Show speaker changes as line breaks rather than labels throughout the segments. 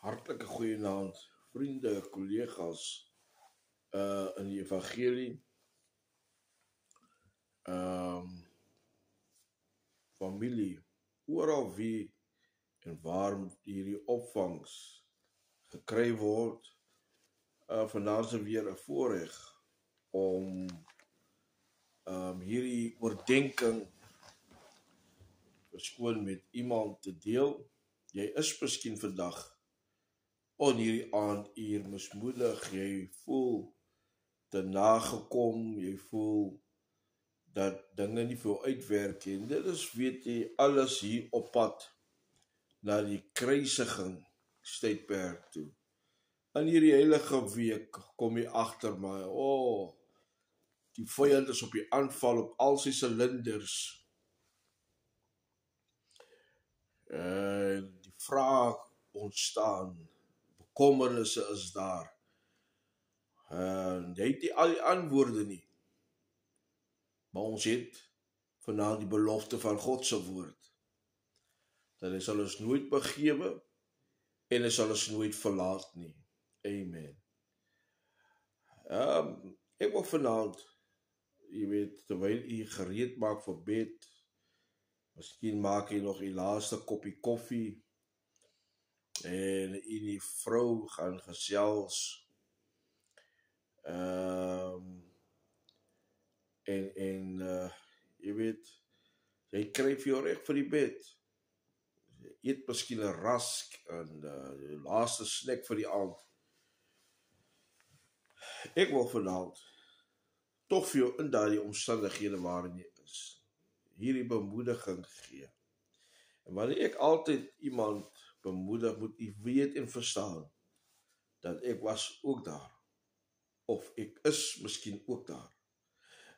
Hartlike goeienaand, vriende, collega's in die evangelie, familie, oral wie en waar hierdie opvangs gekry word. Vandaag is weer 'n voorreg om hierdie oordenking verskoon met iemand te deel. Jy is miskien vandag on hierdie aanduur mismoedig, jy voel te nagekom, jy voel dat dinge nie vir jou uitwerk nie. En dit is, weet jy, alles hier op pad na die kruisiging tydperk toe. In hierdie heilige week kom jy agter my, die vyand is op die aanval op al sy silinders. En die vraag ontstaan, bekommernisse is daar. En jy het nie al die antwoorde nie. Maar ons het vanaand die belofte van God se woord. Dat hy sal ons nooit begewe en hy sal ons nooit verlaat nie. Amen. Ek wil vanaand, jy weet, terwyl jy gereed maak vir bed, miskien maak jy nog die laaste koppie koffie, en jy die vrou gaan gesels, jy weet, jy kry vir jou reg vir die bed. Jy eet miskien 'n rask en die laaste snack vir die aand. Ek wil vanaand tog vir jou in daardie omstandighede waarin jy is, hierdie bemoediging gee. En wanneer ek altyd iemand bemoedig, moet jy weet en verstaan dat ek was ook daar. Of ek is miskien ook daar.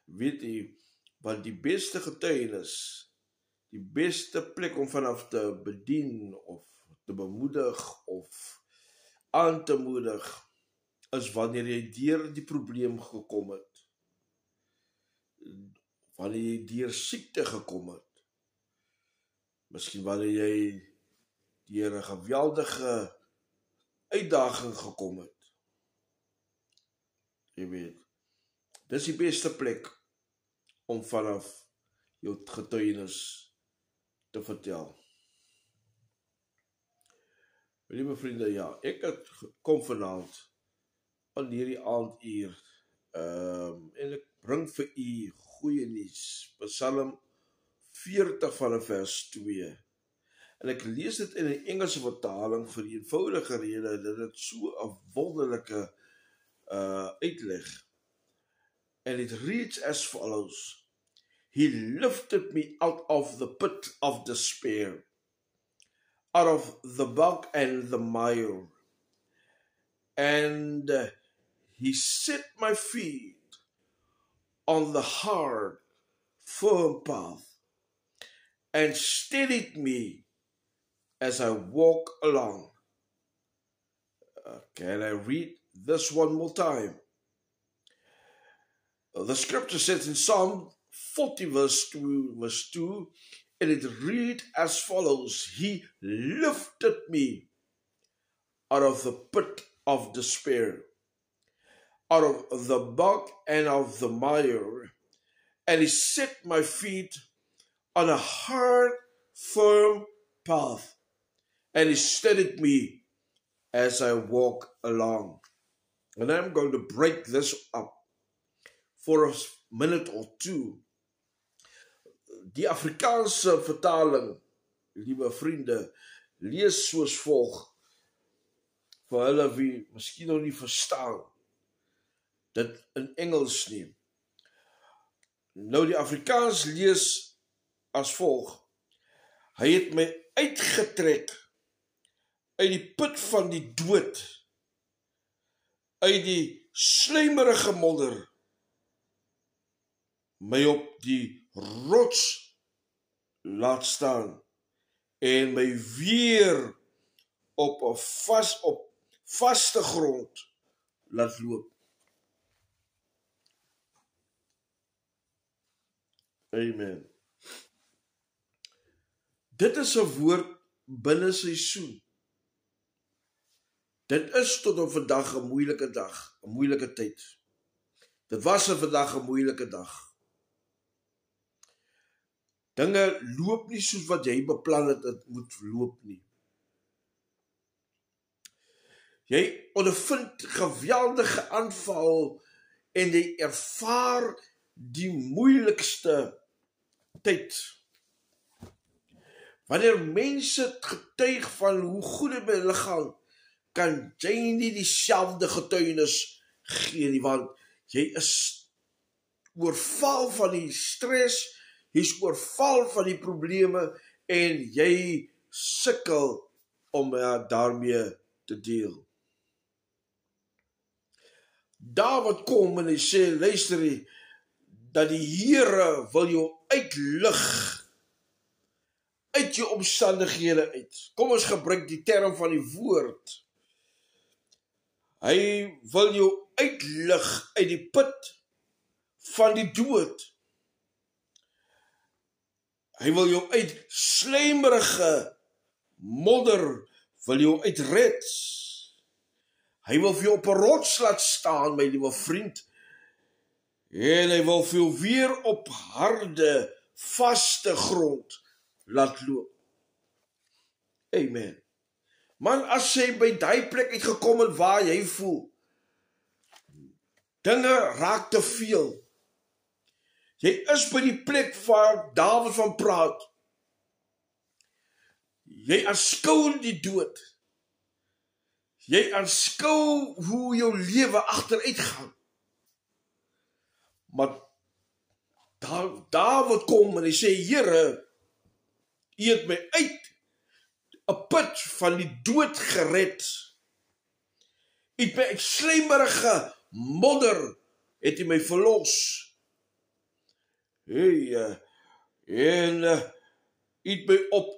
Weet jy, want die beste getuienis, die beste plek om vanaf te bedien of te bemoedig of aan te moedig, is wanneer jy deur die probleem gekom het. Wanneer jy deur siekte gekom het. Miskien wanneer jy deur 'n geweldige uitdaging gekom het. Jy weet, dis die beste plek om vanaf jou getuienis te vertel. Liewe vriende, ja, ek het kom vanaand aan hierdie aanduur en ek bring vir u goeie nuus. Psalm 40 van vers 2. En ek lees dit in 'n Engelse vertaling vir die eenvoudige rede dat dit so 'n wonderlike uitleg. And it reads as follows: He lifted me out of the pit of despair, out of the bog and the mire, and he set my feet on the hard, firm path, and steadied me as I walk along. Can I read this one more time? The scripture says in Psalm 40 verse 2, and it reads as follows: He lifted me out of the pit of despair, out of the bog and of the mire, and he set my feet on a hard, firm path, and he steadied me as I walk along. And I'm going to break this up for a minute or two. Die Afrikaanse vertaling, liewe vriende, lees soos volg, vir hulle wie miskien nog nie verstaan, dit in Engels nie. Nou die Afrikaans lees as volg: Hy het my uitgetrek uit die put van die dood, uit die slijmerige modder, my op die rots laat staan en my weer op vaste grond laat loop. Amen. Dit is 'n woord binne seisoen. Dit is tot op vandag 'n moeilike dag, 'n moeilike tyd. Dit was vandag 'n moeilike dag. Dinge loop nie soos wat jy beplan het dit moet loop nie. Jy ondervind geweldige aanval en jy ervaar die moeilikste tyd. Wanneer mense getuig van hoe goed dit met hulle gaan, kan jy nie dieselfde getuienis gee nie, want jy is oorval van die stres, jy is oorval van die probleme en jy sukkel om daarmee te deel. Dawid kom en hy sê, luister jy, dat die Here wil jou uitlig uit jou omstandighede uit. Kom ons gebruik die term van die woord. Hy wil jou uitlig uit die put van die dood. Hy wil jou uit slijmerige modder, wil jou uitred. Hy wil vir jou op 'n rots laat staan, my liewe vriend. En hy wil vir jou weer op harde, vaste grond laat loop. Amen. Man, as jy by die plek uitgekom het waar jy voel, dinge raak te veel. Jy is by die plek waar Dawid van praat. Jy aanskou die dood. Jy aanskou hoe jou lewe agteruit gaan. Maar Dawid kom en hy sê, Here, U het my uit 'n put van die dood gered. U het my uit slijmerige modder, het U my verlos. En U het my op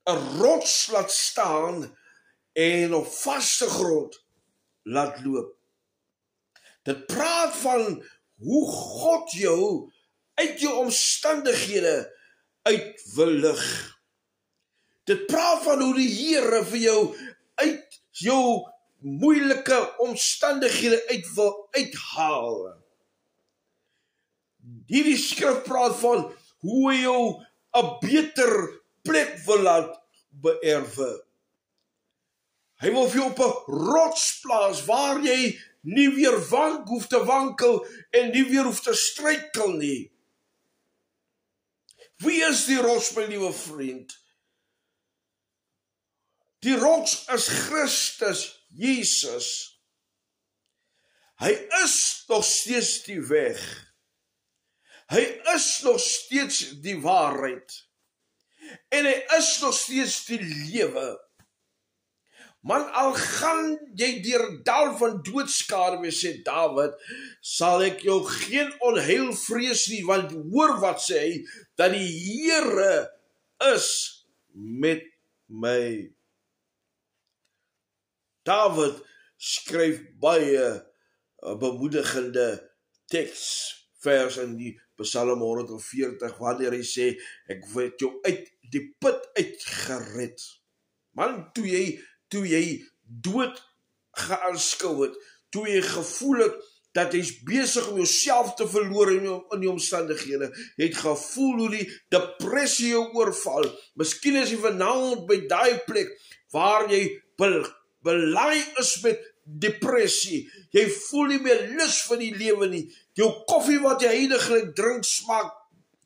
'n rots laat staan en op vaste grond laat loop. Dit praat van hoe God jou uit jou omstandighede uit wil lig. Dit praat van hoe die Here vir jou uit jou moeilike omstandighede uit wil uithaal. Hierdie skrif praat van hoe hy jou 'n beter plek wil laat beerwe. Hy wil vir jou op 'n rots plaas waar jy nie weer hoef te wankel en nie weer hoef te struikel nie. Wie is die rots, my liewe vriend? Die rots is Christus Jesus. Hy is nog steeds die weg. Hy is nog steeds die waarheid. En hy is nog steeds die lewe. Man, al gaan jy deur dal van doodskaduwee, sê Dawid, sal ek jou geen onheil vrees nie, want hoor wat sê hy, dat die Here is met my. Dawid skryf baie bemoedigende teksvers in die Psalm 140, wanneer hy sê, ek het jou uit die put uitgered. Man, toe jy dood geaanskou het, toe jy gevoel het, dat jy is besig om jouself te verloor in die omstandighede, jy het gevoel hoe die depressie jou oorval, miskien is jy vanaand by die plek, waar jy belaai is met depressie, jy voel nie meer lus vir die lewe nie, jou koffie wat jy heiliglik drink smaak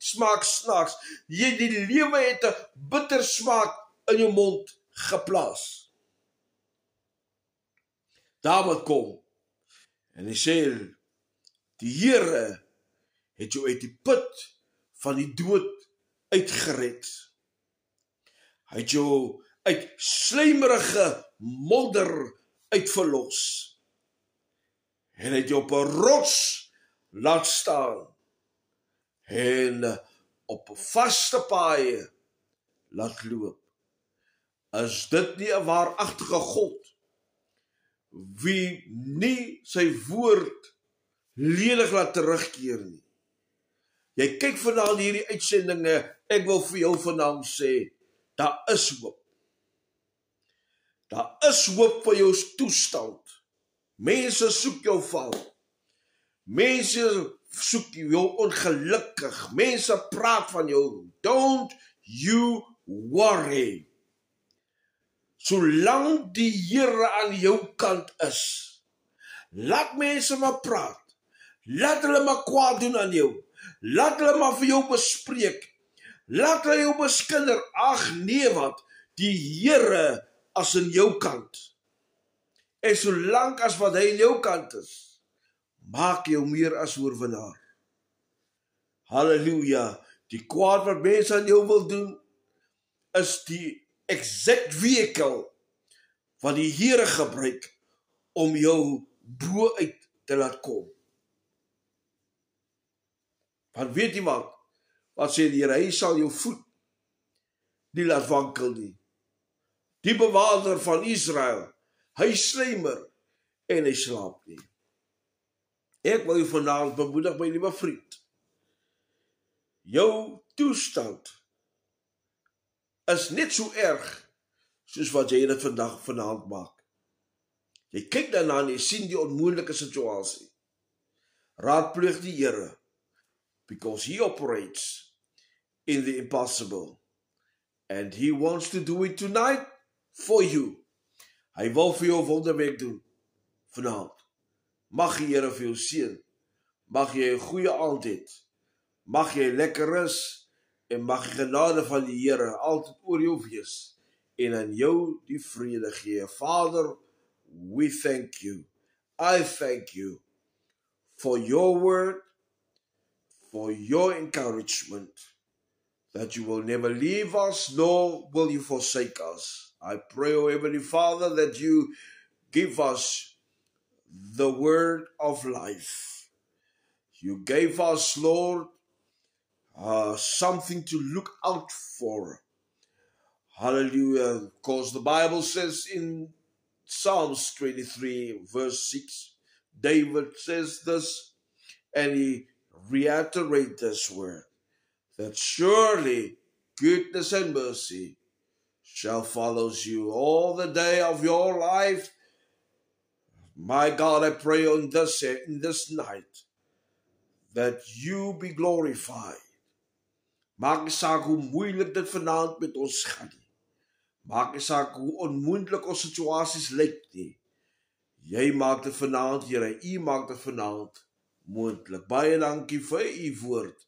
snaaks, die lewe het 'n bitter smaak in jou mond geplaas. Dawid kom en hy sê, die Here het jou uit die put van die dood uitgered. Hy het jou uit slijmerige modder uitverlos. En hy het jou op 'n rots laat staan. En op 'n vaste paaie laat loop. Is dit nie 'n waaragtige God? Wie nie sy woord ledig laat terugkeer nie. Jy kyk vanaand hierdie uitsendinge, ek wil vir jou vanaand sê, daar is hoop. Daar is hoop vir jou toestand. Mense soek jou val. Mense soek jou ongelukkig. Mense praat van jou. Don't you worry. Solang die Here aan jou kant is, laat mense maar praat. Laat hulle maar kwaad doen aan jou. Laat hulle maar vir jou bespreek. Laat hulle jou beskinder. Ag nee wat, die Here as in jou kant. En solank as wat hy in jou kant is, maak jou meer as oorwinnaar. Halleluja. Die kwaad wat mense aan jou wil doen, is die exact vehicle wat die Here gebruik om jou bo uit te laat kom. Want weet jy wat? Wat sê die Here? Hy sal jou voet nie laat wankel nie. Die bewaarder van Israel, hy slymer en hy slaap nie. Ek wil jou vanaand bemoedig, my liewe vriend. Jou toestand is net so erg soos wat jy dit vanaand maak. Jy kyk daarna en jy sien die onmoontlike situasie. Raadpleeg die Here, because he operates in the impossible. And he wants to do it tonight for you. Hy wil vir jou 'n wonderwerk doen vanaand. Mag die Here vir jou seën. Mag jy 'n goeie aand hê. Mag jy lekker rus en mag die genade van die Here altyd oor jou wees en aan jou die vrede gee. Father, we thank you. I thank you for your word, for your encouragement, that you will never leave us, nor will you forsake us. I pray, O Heavenly Father, that you give us the word of life. You gave us, Lord, something to look out for. Hallelujah. Because the Bible says in Psalms 23, verse 6, David says this, and he reiterates this word, that surely goodness and mercy shall follow you all the day of your life. My God, I pray in this night that you be glorified. Maak nie saak hoe moeilik dit vanaand met ons gaan nie. Maak nie saak hoe onmoontlik ons situasies lyk nie. Jy maak dit vanaand, Here, U maak dit vanaand moontlik. Baie dankie vir U woord,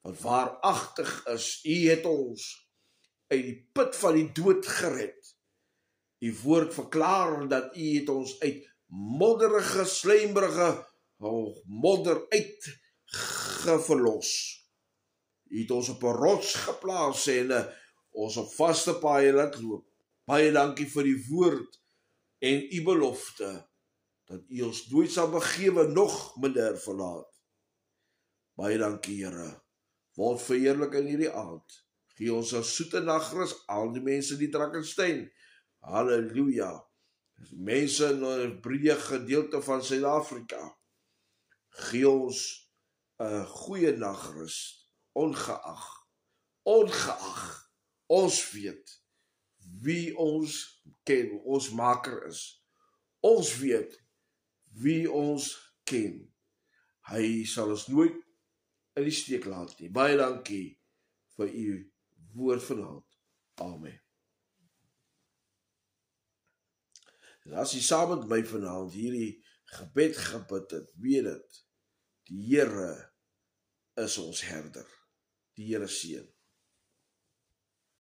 wat waaragtig is. U het ons uit die put van die dood gered. U woord verklaar dat U het ons uit modderige, slijmerige modder uitgeverlos. U het ons op 'n rots geplaas en ons op vaste paaie laat loop. Baie dankie vir die woord en U belofte, dat U ons nooit sal begewe, nog minder verlaat. Baie dankie, Here. Word verheerlik in hierdie aand. Gee ons 'n soete nagrus, al die mense in die Drakenstein. Halleluja. Mense in 'n breë gedeelte van Suid-Afrika. Gee ons 'n goeie nagrus. Ongeag ons weet wie ons ken, ons maker is. Ons weet wie ons ken. Hy sal ons nooit in die steek laat nie. Baie dankie vir U woord vanaand. Amen. En as jy saam met my vanaand hierdie gebed gebid het, weet dit, die Here is ons herder. Die Here seën.